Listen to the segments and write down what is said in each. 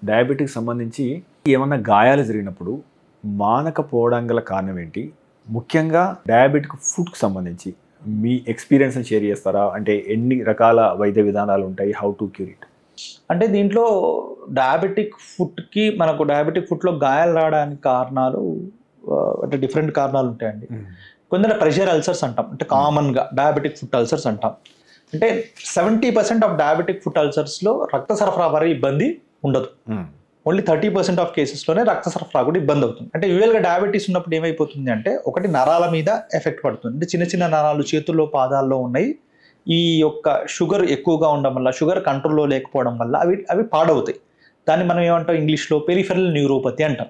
Diabetic సంబంధించి ఏమన్నా గాయాలు జరిగినప్పుడు మానకపోవడం గల కారణం ఏంటి? ముఖ్యంగా డయాబెటిక్ ఫుడ్కి సంబంధించి మీ ఎక్స్పీరియన్స్ని షేర్ చేస్తారా? అంటే ఎన్ని రకాల వైద్య విధానాలు ఉంటాయి? How to cure it? అంటే దీంట్లో డయాబెటిక్ ఫుడ్కి మనకు డయాబెటిక్ ఫుడ్లో గాయాలు రావడానికి కారణాలు అంటే డిఫరెంట్ కారణాలు ఉంటాయండి. కొందరు ప్రెషర్ అల్సర్స్ అంటాం, అంటే కామన్గా డయాబెటిక్ ఫుట్ అల్సర్స్ అంటాం. అంటే 70% ఆఫ్ డయాబెటిక్ ఫుట్ అల్సర్స్లో రక్త సరఫరా వరకు ఇబ్బంది ఉండదు. ఓన్లీ 30% ఆఫ్ కేసెస్లోనే రక్త సరఫరా కూడా ఇబ్బంది అవుతుంది. అంటే యూజువల్గా డయాబెటీస్ ఉన్నప్పుడు ఏమైపోతుంది అంటే ఒకటి నరాల మీద ఎఫెక్ట్ పడుతుంది. అంటే చిన్న చిన్న నరాలు చేతుల్లో పాదాల్లో ఉన్నాయి. ఈ యొక్క షుగర్ ఎక్కువగా ఉండడం వల్ల, షుగర్ కంట్రోల్లో లేకపోవడం వల్ల అవి పాడవుతాయి. దాన్ని మనం ఏమంటాం ఇంగ్లీష్లో పెరిఫెరల్ న్యూరోపతి అంటాం.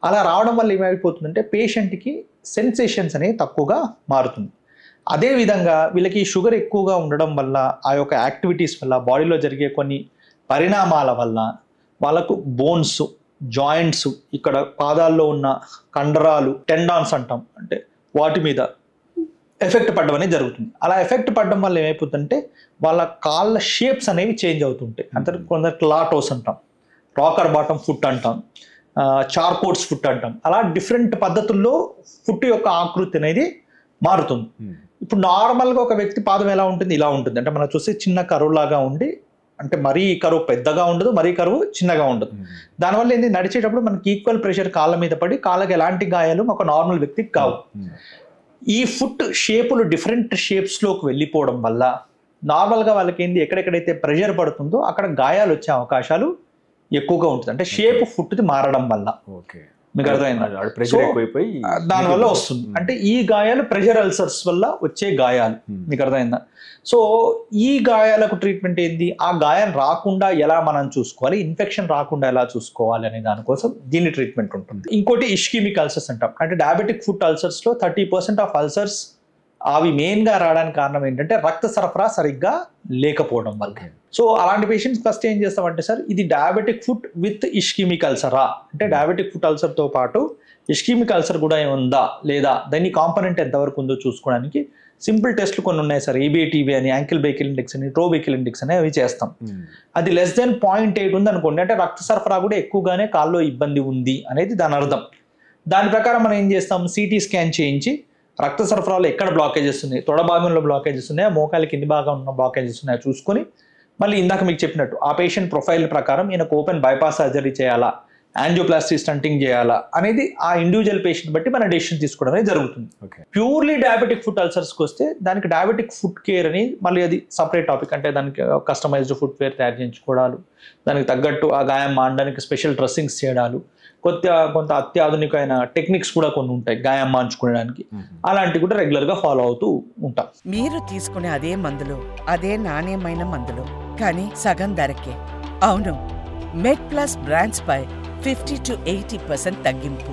అలా రావడం వల్ల ఏమైపోతుందంటే పేషెంట్కి సెన్సేషన్స్ అనేవి తక్కువగా మారుతుంది. అదేవిధంగా వీళ్ళకి షుగర్ ఎక్కువగా ఉండడం వల్ల ఆ యొక్క యాక్టివిటీస్ వల్ల బాడీలో జరిగే కొన్ని పరిణామాల వల్ల వాళ్ళకు బోన్స్, జాయింట్స్, ఇక్కడ పాదాల్లో ఉన్న కండరాలు, టెండాన్స్ అంటాం, అంటే వాటి మీద ఎఫెక్ట్ పడడం అనేది జరుగుతుంది. అలా ఎఫెక్ట్ పడడం వల్ల ఏమైపోతుందంటే వాళ్ళ కాళ్ళ షేప్స్ అనేవి చేంజ్ అవుతుంటాయి. అంటే కొందరు లాటోస్ అంటాం, రాకర్ బాటమ్ ఫుట్ అంటాం, చార్కోట్స్ ఫుట్ అంటాం. అలా డిఫరెంట్ పద్ధతుల్లో ఫుట్ యొక్క ఆకృతి అనేది మారుతుంది. ఇప్పుడు నార్మల్గా ఒక వ్యక్తి పాదం ఎలా ఉంటుంది, ఇలా ఉంటుంది. అంటే మనం చూస్తే చిన్న కరువు లాగా ఉండి, అంటే మరీ కరువు పెద్దగా ఉండదు, మరీ కరువు చిన్నగా ఉండదు. దానివల్ల ఏంటి, నడిచేటప్పుడు మనకి ఈక్వల్ ప్రెషర్ కాళ్ళ మీద పడి కాళ్ళకి ఎలాంటి గాయాలు ఒక నార్మల్ వ్యక్తికి కావు. ఈ ఫుట్ షేపులు డిఫరెంట్ షేప్స్లోకి వెళ్ళిపోవడం వల్ల నార్మల్గా వాళ్ళకి ఏంటి, ఎక్కడెక్కడైతే ప్రెషర్ పడుతుందో అక్కడ గాయాలు వచ్చే అవకాశాలు ఎక్కువగా ఉంటుంది. అంటే షేప్ ఫుట్ది మారడం వల్ల. మీకు అర్థమైందా? దానివల్ల వస్తుంది. అంటే ఈ గాయాలు ప్రెషర్ అల్సర్స్ వల్ల వచ్చే గాయాలు. మీకు అర్థమైందా? సో ఈ గాయాలకు ట్రీట్మెంట్ ఏంది, ఆ గాయం రాకుండా ఎలా మనం చూసుకోవాలి, ఇన్ఫెక్షన్ రాకుండా ఎలా చూసుకోవాలి అనే దానికోసం దీని ట్రీట్మెంట్ ఉంటుంది. ఇంకోటి ఇష్కిమిక్ అల్సర్స్ అంటాం. అంటే డయాబెటిక్ ఫుట్ అల్సర్స్లో 30% ఆఫ్ అల్సర్స్ అవి మెయిన్గా రావడానికి కారణం ఏంటంటే రక్త సరఫరా సరిగ్గా లేకపోవడం వల్ల. సో అలాంటి పేషెంట్స్ ఫస్ట్ ఏం చేస్తామంటే, సార్ ఇది డయాబెటిక్ ఫుట్ విత్ ఇష్కిమిక్ అల్సరా, అంటే డయాబెటిక్ ఫుట్ అల్సర్తో పాటు ఇష్కిమిక్ అల్సర్ కూడా ఉందా లేదా, దాన్ని కాంపనెంట్ ఎంతవరకు ఉందో చూసుకోవడానికి సింపుల్ టెస్ట్లు కొన్ని ఉన్నాయి సార్. EBATV అని, యాంకిల్ బేకిల్ ఇండెక్స్ అని, టో బేకిల్ ఇండెక్స్ అని అవి చేస్తాం. అది లెస్ దెన్ 0.8 ఉంది అనుకోండి, అంటే రక్త సరఫరా కూడా ఎక్కువగానే కాల్లో ఇబ్బంది ఉంది అనేది దాని అర్థం. దాని ప్రకారం మనం ఏం చేస్తాం, CT స్కాన్ చేయించి రక్త సరఫరాలో ఎక్కడ బ్లాకేజెస్ ఉన్నాయి, తొడ భాగంలో బ్లాకేజెస్ ఉన్నాయా, మోకాలి కింది భాగం ఉన్న బ్లాకేజెస్ ఉన్నాయా చూసుకొని, మళ్ళీ ఇందాక మీకు చెప్పినట్టు ఆ పేషెంట్ ప్రొఫైల్ ప్రకారం ఈయనకు ఓపెన్ బైపాస్ సర్జరీ చేయాలా, యాంజియోప్లాస్టీ స్టంటింగ్ చేయాలా అనేది ఆ ఇండివిజువల్ పేషెంట్ బట్టి మన డెసిషన్ తీసుకోవడం అనేది జరుగుతుంది. ప్యూర్లీ డయాబెటిక్ ఫుట్ అల్సర్స్కి వస్తే దానికి డయాబెటిక్ ఫుట్ కేర్ అని మళ్ళీ అది సపరేట్ టాపిక్. అంటే దానికి కస్టమైజ్డ్ ఫుట్ వేర్ తయారు చేయించుకోవడాలు, దానికి తగ్గట్టు ఆ గాయం మానడానికి స్పెషల్ డ్రెస్సింగ్స్ చేయడాలు, కొంత అత్యాధునికమైన టెక్నిక్స్ కూడా కొన్ని ఉంటాయి గాయం మార్చుకోవడానికి. అలాంటివి కూడా రెగ్యులర్గా ఫాలో అవుతూ ఉంటాం. మీరు తీసుకునే అదే మందులు, అదే నాణ్యమైన మందులు, కానీ సగం ధరకే. అవును, మెడ్ ప్లస్ బ్రాండ్స్ పై 50 to 80% తగ్గింపు.